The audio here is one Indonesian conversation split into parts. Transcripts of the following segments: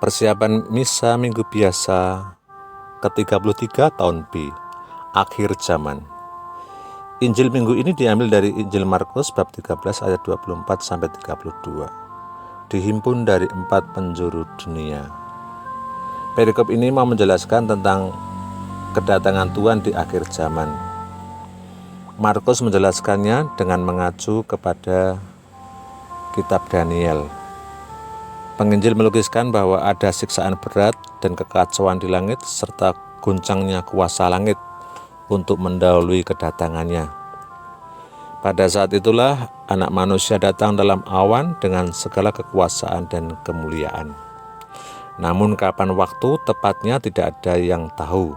Persiapan Misa Minggu Biasa ke-33 tahun B, akhir zaman. Injil minggu ini diambil dari Injil Markus bab 13 ayat 24-32. Dihimpun dari 4 penjuru dunia. Perikop ini mau menjelaskan tentang kedatangan Tuhan di akhir zaman. Markus menjelaskannya dengan mengacu kepada kitab Daniel. Penginjil melukiskan bahwa ada siksaan berat dan kekacauan di langit serta guncangnya kuasa langit untuk mendahului kedatangannya. Pada saat itulah Anak Manusia datang dalam awan dengan segala kekuasaan dan kemuliaan. Namun kapan waktu tepatnya tidak ada yang tahu.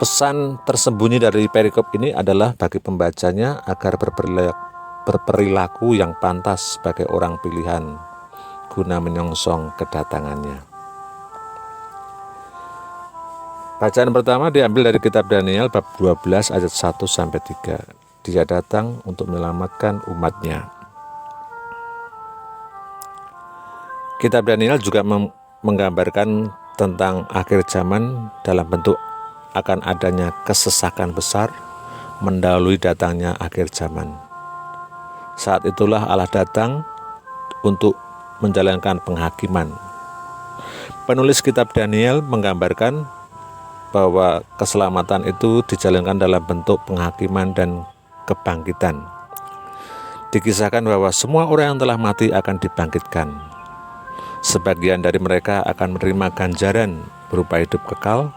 Pesan tersembunyi dari perikop ini adalah bagi pembacanya agar berperilaku yang pantas sebagai orang pilihan guna menyongsong kedatangannya. Bacaan pertama diambil dari kitab Daniel bab 12 ayat 1-3. Dia datang untuk menyelamatkan umatnya. Kitab Daniel juga menggambarkan tentang akhir zaman dalam bentuk akan adanya kesesakan besar mendahului datangnya akhir zaman. Saat itulah Allah datang untuk menjalankan penghakiman. Penulis kitab Daniel menggambarkan bahwa keselamatan itu dijalankan dalam bentuk penghakiman dan kebangkitan. Dikisahkan bahwa semua orang yang telah mati akan dibangkitkan. Sebagian dari mereka akan menerima ganjaran berupa hidup kekal,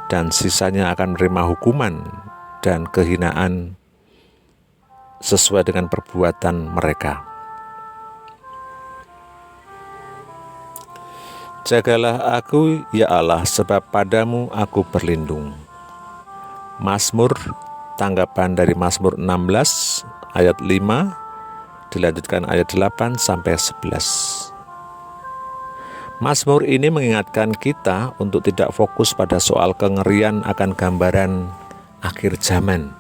dan sisanya akan menerima hukuman dan kehinaan sesuai dengan perbuatan mereka. Jagalah aku, ya Allah, sebab padamu aku berlindung. Mazmur, tanggapan dari Mazmur 16 ayat 5 dilanjutkan ayat 8-11. Mazmur ini mengingatkan kita untuk tidak fokus pada soal kengerian akan gambaran akhir zaman,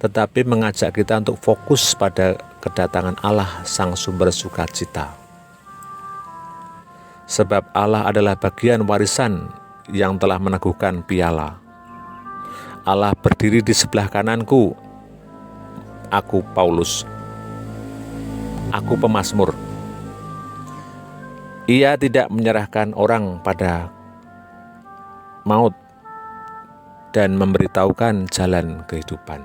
tetapi mengajak kita untuk fokus pada kedatangan Allah sang sumber sukacita. Sebab Allah adalah bagian warisan yang telah meneguhkan piala. Allah berdiri di sebelah kananku. Aku Paulus. Aku pemazmur. Ia tidak menyerahkan orang pada maut dan memberitahukan jalan kehidupan.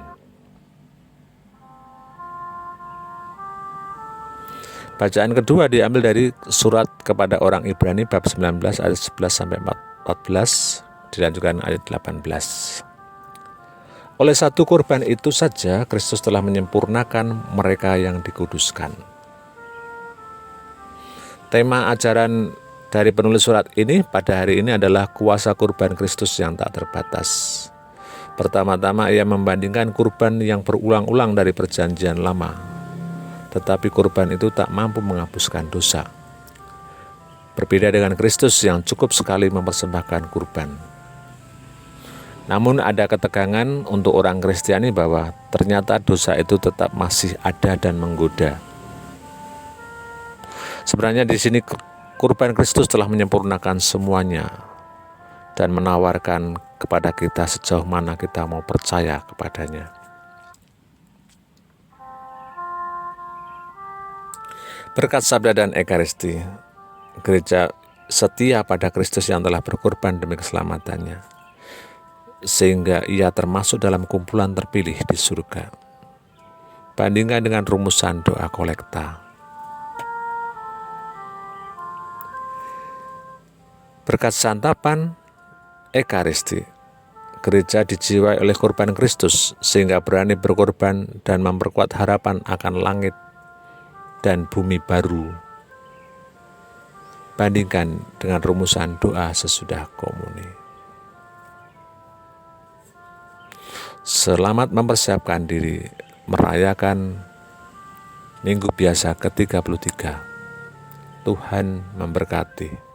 Bacaan kedua diambil dari surat kepada orang Ibrani bab 19 ayat 11-14, dilanjutkan ayat 18. Oleh satu kurban itu saja Kristus telah menyempurnakan mereka yang dikuduskan. Tema ajaran dari penulis surat ini pada hari ini adalah kuasa kurban Kristus yang tak terbatas. Pertama-tama ia membandingkan kurban yang berulang-ulang dari perjanjian lama, tetapi kurban itu tak mampu menghapuskan dosa. Berbeda dengan Kristus yang cukup sekali mempersembahkan kurban. Namun ada ketegangan untuk orang Kristiani bahwa ternyata dosa itu tetap masih ada dan menggoda. Sebenarnya di sini kurban Kristus telah menyempurnakan semuanya dan menawarkan kepada kita sejauh mana kita mau percaya kepadanya. Berkat sabda dan ekaristi, gereja setia pada Kristus yang telah berkorban demi keselamatannya, sehingga ia termasuk dalam kumpulan terpilih di surga. Bandingkan dengan rumusan doa kolekta. Berkat santapan ekaristi, gereja dijiwai oleh korban Kristus sehingga berani berkorban dan memperkuat harapan akan langit dan bumi baru. Bandingkan dengan rumusan doa sesudah komuni. Selamat mempersiapkan diri merayakan Minggu Biasa ke-33. Tuhan memberkati.